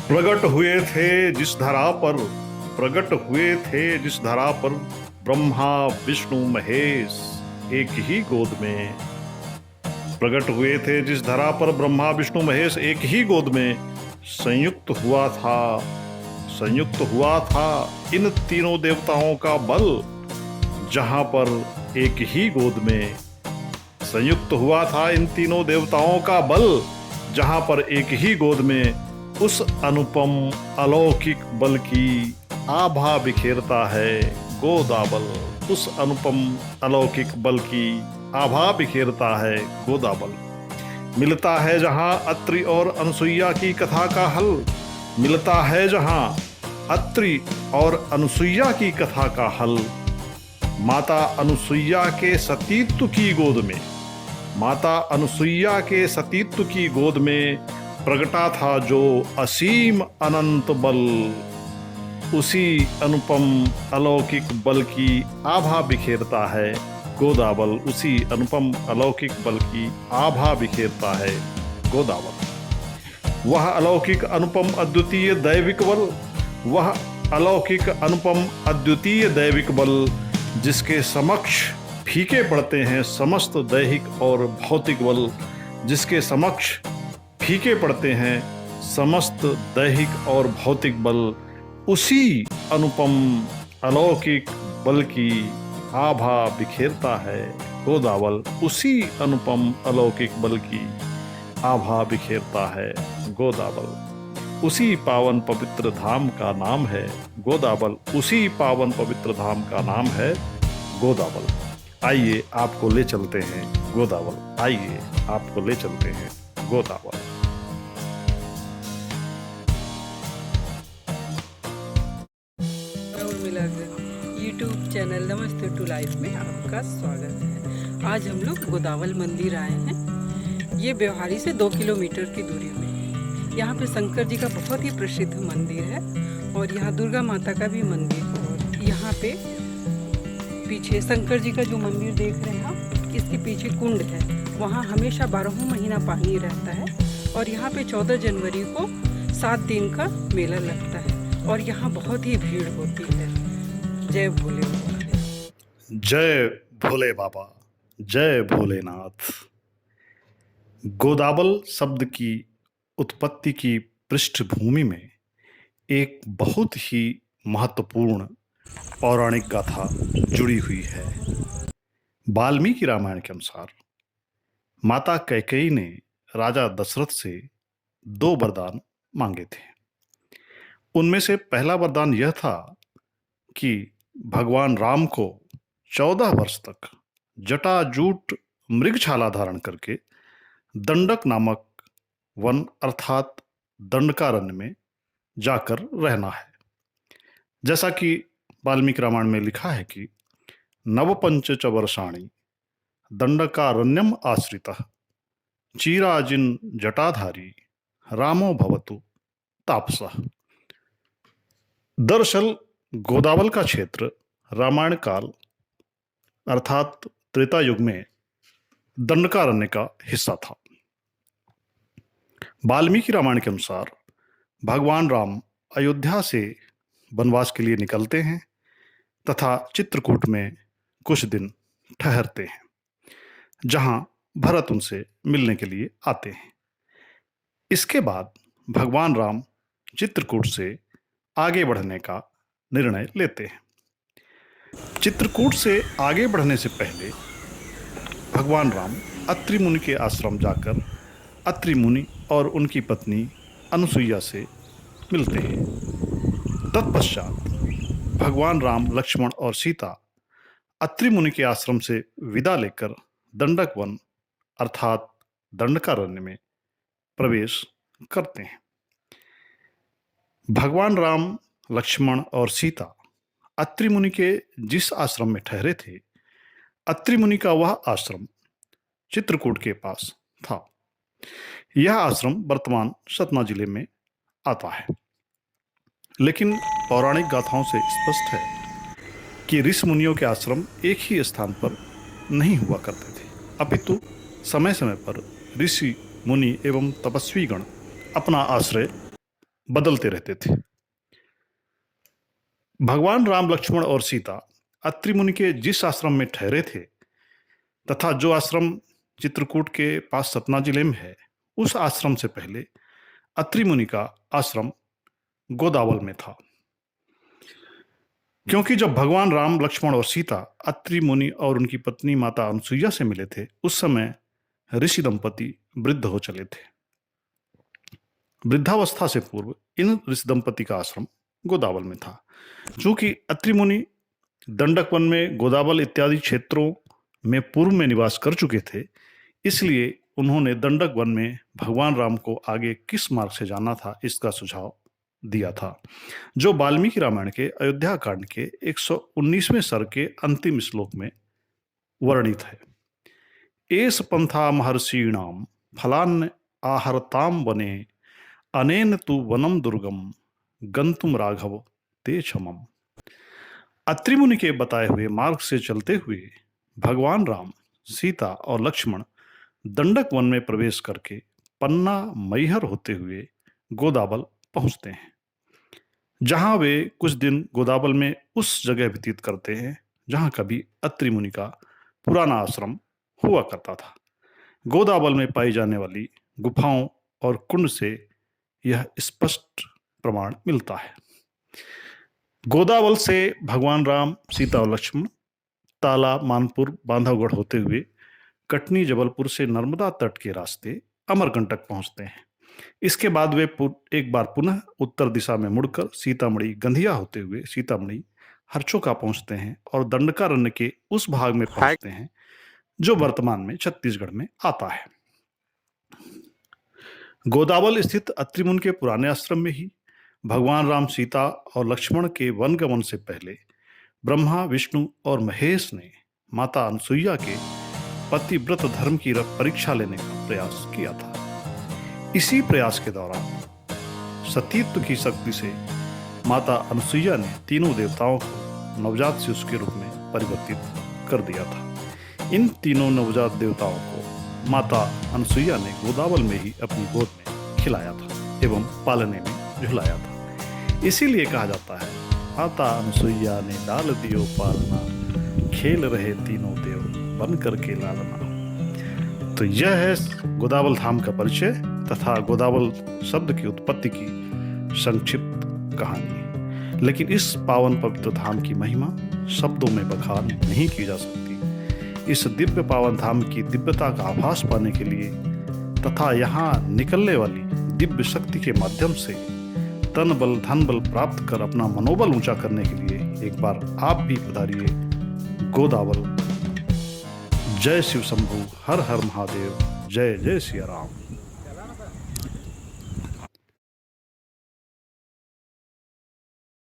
प्रकट हुए थे जिस धरा पर प्रकट हुए थे जिस धरा पर ब्रह्मा विष्णु महेश एक ही गोद में। प्रकट हुए थे जिस धरा पर ब्रह्मा विष्णु महेश एक ही गोद में। संयुक्त हुआ था इन तीनों देवताओं का बल, जहां पर एक ही गोद में। संयुक्त हुआ था इन तीनों देवताओं का बल, जहां पर एक ही गोद में। उस अनुपम अलौकिक बल की आभा बिखेरता है गोदाबल। उस अनुपम अलौकिक बल की आभा बिखेरता है गोदाबल। मिलता है जहां अत्रि और अनसुईया की कथा का हल। मिलता है जहां अत्रि और अनसुईया की कथा का हल। माता अनसुईया के सतीत्व की गोद में। माता अनसुईया के सतीत्व की गोद में प्रगटा था जो असीम अनंत बल। उसी अनुपम अलौकिक बल की आभा बिखेरता है गोदाबल। उसी अनुपम अलौकिक बल की आभा बिखेरता है गोदाबल। वह अलौकिक अनुपम अद्वितीय दैविक बल, वह अलौकिक अनुपम अद्वितीय दैविक बल, जिसके समक्ष फीके पड़ते हैं समस्त दैहिक और भौतिक बल। जिसके समक्ष फीके पड़ते हैं समस्त दैहिक और भौतिक बल। उसी अनुपम अलौकिक बल की आभा बिखेरता है गोदाबल। उसी अनुपम अलौकिक बल की आभा बिखेरता है गोदाबल। उसी पावन पवित्र धाम का नाम है गोदाबल। उसी पावन पवित्र धाम का नाम है गोदाबल। आइए आपको ले चलते हैं गोदाबल। आइए आपको ले चलते हैं गोदाबल। यूट्यूब चैनल नमस्ते टू लाइफ में आपका स्वागत है। आज हम लोग गोदावल मंदिर आए हैं। ये व्यवहारी से 2 किलोमीटर की दूरी में है। यहाँ पे शंकर जी का बहुत ही प्रसिद्ध मंदिर है और यहाँ दुर्गा माता का भी मंदिर है। और यहाँ पे पीछे शंकर जी का जो मंदिर देख रहे हैं आप, इसके पीछे कुंड है। वहाँ हमेशा 12 महीना पानी रहता है और यहाँ पे 14 जनवरी को 7 दिन का मेला लगता है और यहाँ बहुत ही भीड़ होती है। जय भोले बाबा। जय भोले बाबा, जय भोलेनाथ। गोदाबल शब्द की उत्पत्ति की पृष्ठभूमि में एक बहुत ही महत्वपूर्ण पौराणिक गाथा जुड़ी हुई है। वाल्मीकि रामायण के अनुसार माता कैकेयी ने राजा दशरथ से 2 वरदान मांगे थे। उनमें से पहला वरदान यह था कि भगवान राम को 14 वर्ष तक जटाजूट मृगछाला धारण करके दंडक नामक वन अर्थात दंडकारण्य में जाकर रहना है। जैसा कि वाल्मीकि रामायण में लिखा है कि नवपंच च वर्षाणि दंडकारण्यम आश्रितः चिराजिन जटाधारी रामो भवतु तापसः। दरअसल गोदावल का क्षेत्र रामायण काल अर्थात त्रेता युग में दंडकारण्य का हिस्सा था। वाल्मीकि रामायण के अनुसार भगवान राम अयोध्या से वनवास के लिए निकलते हैं तथा चित्रकूट में कुछ दिन ठहरते हैं, जहां भरत उनसे मिलने के लिए आते हैं। इसके बाद भगवान राम चित्रकूट से आगे बढ़ने का निर्णय लेते हैं। चित्रकूट से आगे बढ़ने से पहले भगवान राम अत्रि मुनि के आश्रम जाकर अत्रि मुनि और उनकी पत्नी अनसुईया से मिलते हैं। तत्पश्चात भगवान राम, लक्ष्मण और सीता अत्रि मुनि के आश्रम से विदा लेकर दंडक वन अर्थात दंडकारण्य में प्रवेश करते हैं। भगवान राम, लक्ष्मण और सीता अत्रि मुनि के जिस आश्रम में ठहरे थे, अत्रि मुनि का वह आश्रम चित्रकूट के पास था। यह आश्रम वर्तमान सतना जिले में आता है। लेकिन पौराणिक गाथाओं से स्पष्ट है कि ऋषि मुनियों के आश्रम एक ही स्थान पर नहीं हुआ करते थे, अपितु समय समय पर ऋषि मुनि एवं तपस्वी गण अपना आश्रय बदलते रहते थे। भगवान राम, लक्ष्मण और सीता अत्रि मुनि के जिस आश्रम में ठहरे थे तथा जो आश्रम चित्रकूट के पास सतना जिले में है, उस आश्रम से पहले अत्रि मुनि का आश्रम गोदावल में था। क्योंकि जब भगवान राम, लक्ष्मण और सीता अत्रि मुनि और उनकी पत्नी माता अनुसुईया से मिले थे, उस समय ऋषि दंपति वृद्ध हो चले थे। वृद्धावस्था से पूर्व इन ऋषि दंपति का आश्रम गोदावल में था। चूंकि अत्रि मुनि दंडक वन में गोदावल इत्यादि क्षेत्रों में पूर्व में निवास कर चुके थे, इसलिए उन्होंने दंडक वन में भगवान राम को आगे किस मार्ग से जाना था, इसका सुझाव दिया था, जो वाल्मीकि रामायण के अयोध्या कांड के 119वें सर्ग के अंतिम श्लोक में वर्णित है। एस पंथा महर्षीणाम फलान् आहरताम वने अनेन तु वनम दुर्गम गंतुम राघव ते क्षमम। अत्रि मुनि के बताए हुए मार्ग से चलते हुए भगवान राम, सीता और लक्ष्मण दंडक वन में प्रवेश करके पन्ना मैहर होते हुए गोदावल पहुंचते हैं, जहां वे कुछ दिन गोदावल में उस जगह व्यतीत करते हैं जहां कभी अत्रि मुनि का पुराना आश्रम हुआ करता था। गोदावल में पाई जाने वाली गुफाओं और कुंड से यह स्पष्ट प्रमाण मिलता है। गोदावल से भगवान राम, सीता और लक्ष्मण ताला, मानपुर, बांधवगढ़ होते हुए कटनी, जबलपुर से नर्मदा तट के रास्ते अमरकंटक पहुंचते हैं। इसके बाद वे एक बार पुनः उत्तर दिशा में मुड़कर सीतामढ़ी, गंधिया होते हुए सीतामढ़ी, हरचोका पहुंचते हैं और दंडकारण्य के उस भाग में पहुंचते हैं जो वर्तमान में छत्तीसगढ़ में आता है। गोदावल स्थित अत्रि मुनि के पुराने आश्रम में ही भगवान राम, सीता और लक्ष्मण के वनगमन से पहले ब्रह्मा, विष्णु और महेश ने माता अनुसुईया के पतिव्रत धर्म की परीक्षा लेने का प्रयास किया था। इसी प्रयास के दौरान सतीत्व की शक्ति से माता अनुसुईया ने तीनों देवताओं को नवजात शिशु के रूप में परिवर्तित कर दिया था। इन तीनों नवजात देवताओं को माता अनुसुईया ने गोदावल में ही अपनी गोद में खिलाया था एवं पालने में झुलाया था। इसीलिए कहा जाता है, माता अनुसुईया ने डाल दियो पालना, खेल रहे तीनों देव बन करके लालना। तो यह है गोदावल धाम का परिचय तथा गोदावल शब्द की उत्पत्ति की संक्षिप्त कहानी। लेकिन इस पावन पवित्र धाम की महिमा शब्दों में बखान नहीं की जा सकती। इस दिव्य पावन धाम की दिव्यता का आभास पाने के लिए तथा यहाँ निकलने वाली दिव्य शक्ति के माध्यम से तन बल, धन बल प्राप्त कर अपना मनोबल ऊंचा करने के लिए एक बार आप भी पधारिए गोदावल। जय शिव शंभु, हर हर महादेव, जय जय सिया राम।